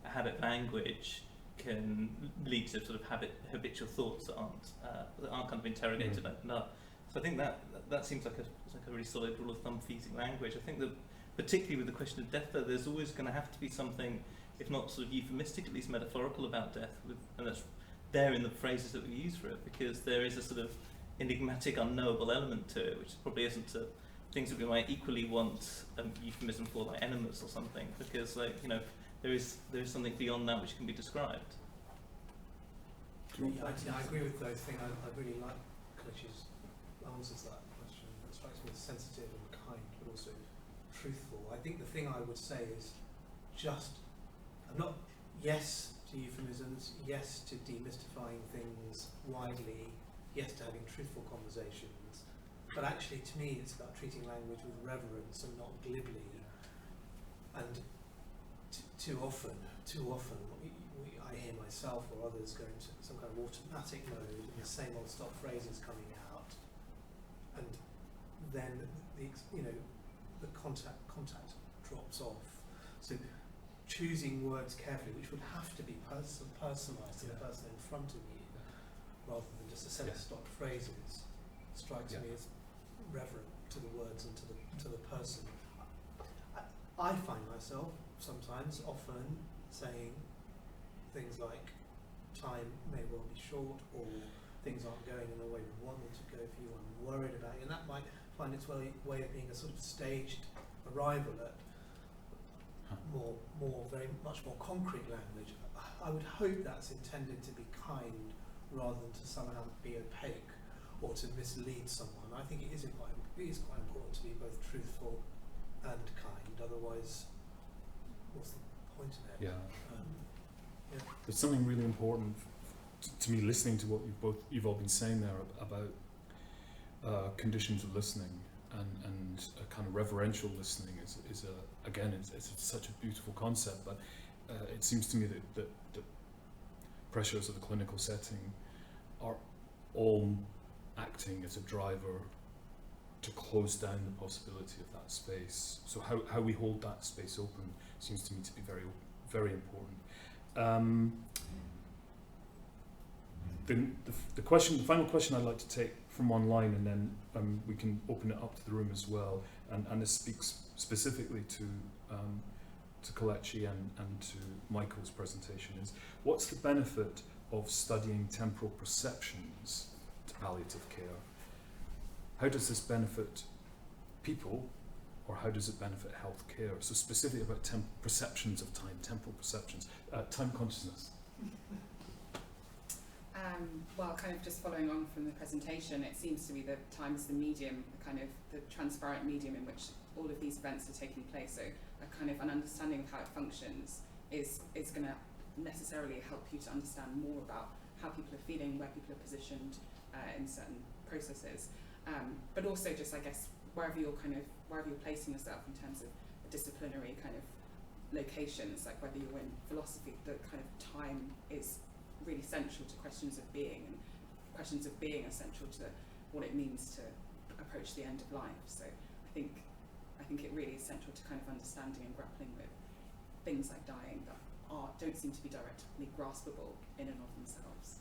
habit language can lead to sort of habitual thoughts that aren't kind of interrogated enough. So I think that seems like a really solid rule of thumb for using language. I think that particularly with the question of death, though, there's always going to have to be something, if not sort of euphemistic, at least metaphorical about death, and that's there in the phrases that we use for it, because there is a sort of enigmatic, unknowable element to it, which probably isn't to things that we might equally want a euphemism for, like enemas or something, because there is something beyond that which can be described. Yeah, I agree with those things. I really like Kelechi's answers to that question. It strikes me as sensitive and kind, but also truthful. I think the thing I would say is I'm not yes to euphemisms, yes to demystifying things widely, yes to having truthful conversations, but actually to me it's about treating language with reverence and not glibly, And too often, I hear myself or others go into some kind of automatic mode, and the same old stock phrases coming out, and then the contact drops off. So choosing words carefully, which would have to be personalised to the person in front of you, rather than just a set of stock phrases, strikes me as reverent to the words and to the person. I find myself sometimes, often, saying things like, time may well be short, or things aren't going in the way we want them to go for you, I'm worried about you, and that might find its way of being a sort of staged arrival at very much more concrete language. I would hope that's intended to be kind rather than to somehow be opaque or to mislead someone. I think it is quite important to be both truthful and kind, otherwise what's the point of it? There's something really important to me listening to what you've all been saying there about conditions of listening, and a kind of reverential listening is such a beautiful concept, but it seems to me that the pressures of the clinical setting are all acting as a driver to close down the possibility of that space. So how we hold that space open seems to me to be very, very important. The final question I'd like to take from online, and then we can open it up to the room as well, and this speaks specifically to Kelechi and to Michael's presentation, is what's the benefit of studying temporal perceptions to palliative care? How does this benefit people, or how does it benefit healthcare? So specifically about perceptions of time, temporal perceptions, time consciousness. Well, kind of just following on from the presentation, it seems to me that time is the medium, kind of the transparent medium in which all of these events are taking place. So a kind of an understanding of how it functions is going to necessarily help you to understand more about how people are feeling, where people are positioned in certain processes. But also just, I guess, wherever you're placing yourself in terms of disciplinary kind of locations, like whether you're in philosophy, the kind of time is really central to questions of being, and questions of being essential to what it means to approach the end of life. So I think it really is central to kind of understanding and grappling with things like dying that don't seem to be directly graspable in and of themselves.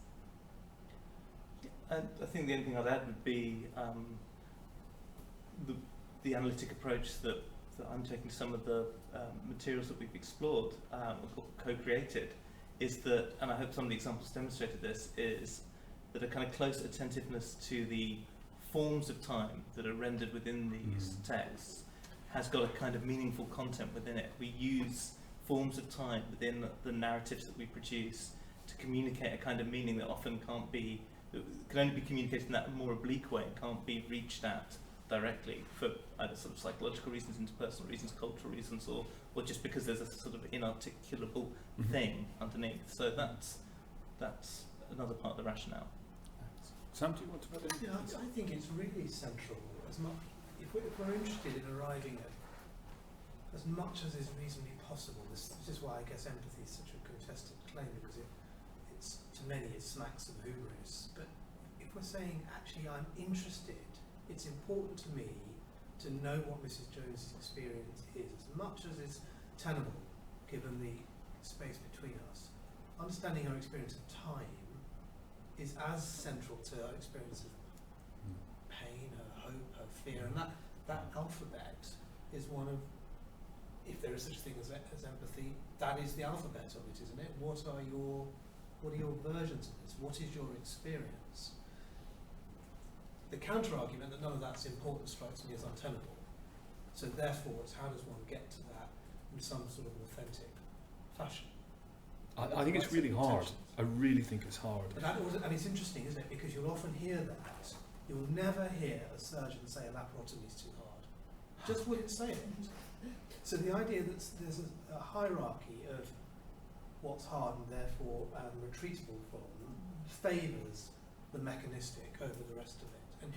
I think the only thing I'd add would be the analytic approach that I'm taking to some of the materials that we've explored or co-created, is that, and I hope some of the examples demonstrated this, is that a kind of close attentiveness to the forms of time that are rendered within these texts has got a kind of meaningful content within it. We use forms of time within the narratives that we produce to communicate a kind of meaning that often can only be communicated in that more oblique way, and can't be reached at directly for either sort of psychological reasons, interpersonal reasons, cultural reasons, or just because there's a sort of inarticulable thing underneath. So that's another part of the rationale. Sam, do you want to add anything? Yeah, I think it's really central. As much if we're interested in arriving at as much as is reasonably possible. This is why I guess empathy is such a contested claim, because it's to many it smacks of hubris. But if we're saying actually I'm interested, it's important to me to know what Mrs. Jones's experience is, as much as is tenable, given the space between us. Understanding our experience of time is as central to our experience of pain, her hope, her fear, and that alphabet is one of, if there is such a thing as empathy, that is the alphabet of it, isn't it? What are your versions of this? What is your experience? The counter-argument that none of that's important strikes me as untenable. So therefore, it's how does one get to that in some sort of authentic fashion? I think it's really hard. I really think it's hard. And it's interesting, isn't it? Because you'll often hear that. You'll never hear a surgeon say a laparotomy is too hard. Just wouldn't say it. So the idea that there's a hierarchy of what's hard and therefore retreatable from favours the mechanistic over the rest of it. And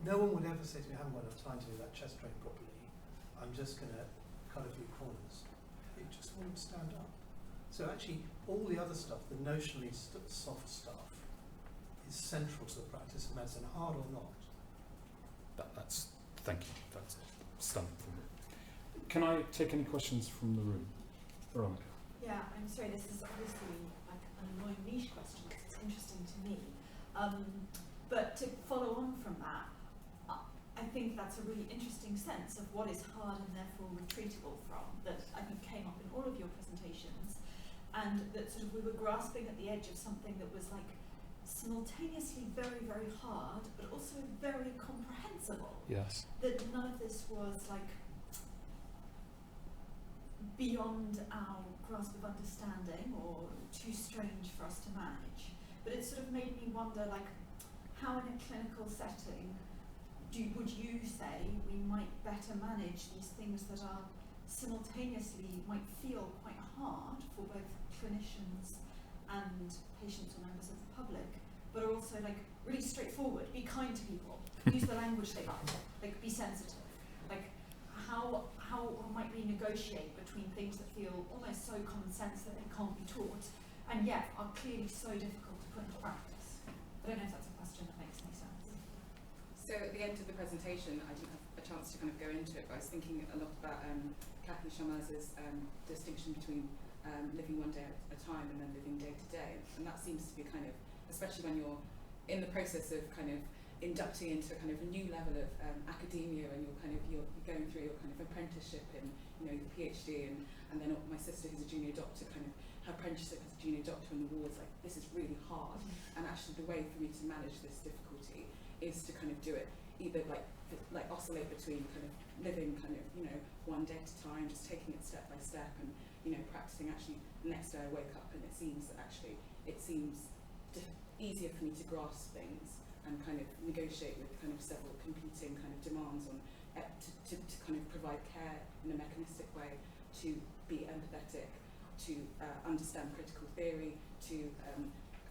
no one would ever say to me, I haven't got enough time to do that chest drain properly. I'm just going to cut a few corners. it just wouldn't stand up. So actually, all the other stuff, the notionally soft stuff, is central to the practice of medicine, hard or not. Thank you. That's stunning for me. Can I take any questions from the room? Veronica. Yeah, I'm sorry, this is obviously like an annoying niche question because it's interesting to me. But to follow on from that, I think that's a really interesting sense of what is hard and therefore retreatable from, that I think came up in all of your presentations, and that sort of we were grasping at the edge of something that was like simultaneously very, very hard, but also very comprehensible. Yes. That none of this was like beyond our grasp of understanding or too strange for us to manage. But it sort of made me wonder, like, how in a clinical setting would you say we might better manage these things that are simultaneously might feel quite hard for both clinicians and patients or members of the public, but are also like really straightforward, be kind to people, use the language they like be sensitive. Like how might we negotiate between things that feel almost so common sense that they can't be taught and yet are clearly so difficult to put into practice? I don't know if that's a question that makes any sense. So at the end of the presentation, I didn't have a chance to kind of go into it, but I was thinking a lot about Kathy Shamaz's distinction between living one day at a time and then living day to day, and that seems to be kind of, especially when you're in the process of kind of inducting into a kind of a new level of academia, and you're going through your kind of apprenticeship in, you know, the PhD, and then my sister who's a junior doctor, kind of her apprenticeship as a junior doctor in the wards, like this is really hard, and actually the way for me to manage this difficulty is to kind of do it either like oscillate between kind of living kind of, you know, one day at a time, just taking it step by step, and, you know, practicing. Actually the next day I wake up and it seems easier for me to grasp things and kind of negotiate with kind of several competing kind of demands on to kind of provide care in a mechanistic way, to be empathetic, to understand critical theory, to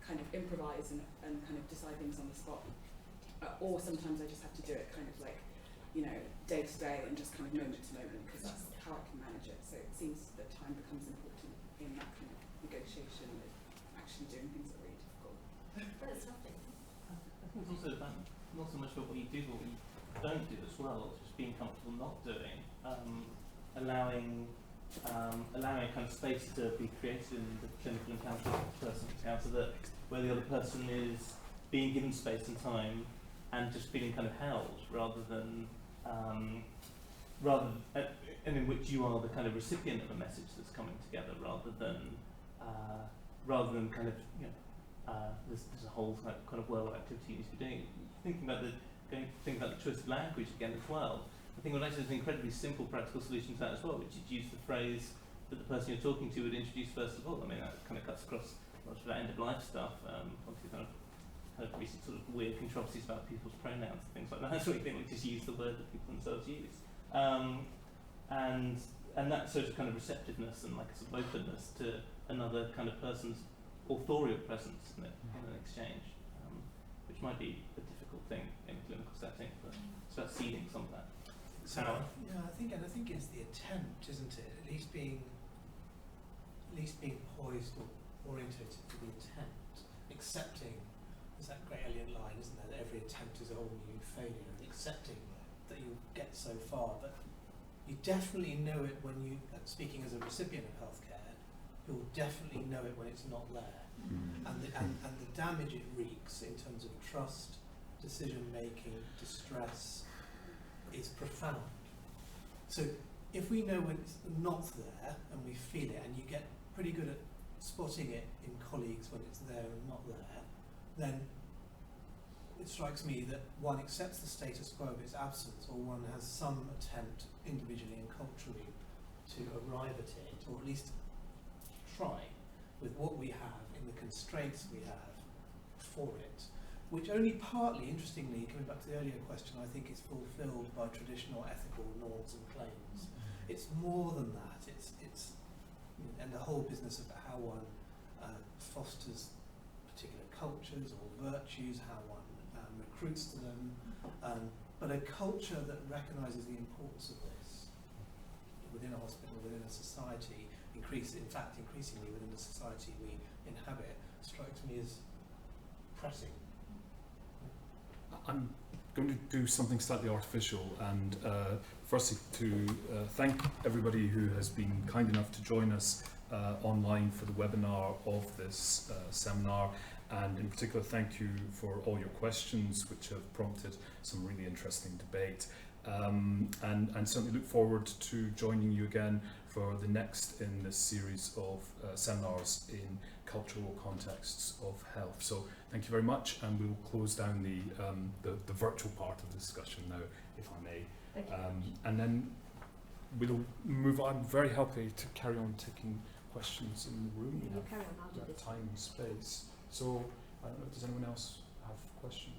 kind of improvise and kind of decide things on the spot. Or sometimes I just have to do it kind of like, you know, day to day and just kind of moment to moment, because that's how I can manage it. So it seems that time becomes important in that kind of negotiation with actually doing things that are really difficult. That's lovely. I think it's also about not so much about what you do, but what you don't do as well. Just being comfortable not doing, allowing a kind of space to be created in the clinical encounter, personal encounter, that where the other person is being given space and time and just feeling kind of held, rather than and in which you are the kind of recipient of a message that's coming together, rather than kind of, you know, there's a whole kind of world of activity you need to be doing. Thinking about the choice of language again as well. I think what actually is an incredibly simple practical solution to that as well, which is use the phrase that the person you're talking to would introduce first of all. I mean, that kind of cuts across much of that end of life stuff. Obviously, kind of recent sort of weird controversies about people's pronouns and things like that. So we think we just use the word that people themselves use, and that sort of kind of receptiveness and like a sort of openness to another kind of person's authorial presence in an exchange, which might be a difficult thing in a clinical setting, but it's about seeding some of that. Yeah, I think it's the attempt, isn't it? At least being poised or orientated to the attempt, accepting. There's that great Eliot line, isn't there? That every attempt is a whole new failure, and accepting that you'll get so far, but you definitely know it when you, speaking as a recipient of healthcare, you'll definitely know it when it's not there. And the damage it wreaks in terms of trust, decision making, distress, is profound. So if we know when it's not there and we feel it, and you get pretty good at spotting it in colleagues when it's there and not there, then it strikes me that one accepts the status quo of its absence, or one has some attempt individually and culturally to arrive at it, or at least try with what we have in the constraints we have for it, which only partly, interestingly, coming back to the earlier question, I think is fulfilled by traditional ethical norms and claims. It's more than that. It's and the whole business of how one fosters particular cultures or virtues, how one recruits to them, but a culture that recognises the importance of this within a hospital, within a society, increasingly within the society we inhabit, strikes me as pressing. I'm going to do something slightly artificial and firstly to thank everybody who has been kind enough to join us online for the webinar of this seminar, and in particular thank you for all your questions which have prompted some really interesting debate, and certainly look forward to joining you again for the next in this series of seminars in cultural contexts of health. So thank you very much, and we will close down the virtual part of the discussion now, if I may. Thank you. And then we'll move on. I'm very happy to carry on taking questions in the room. You We have carry on, I'll do this. time and space. So I don't know, does anyone else have questions?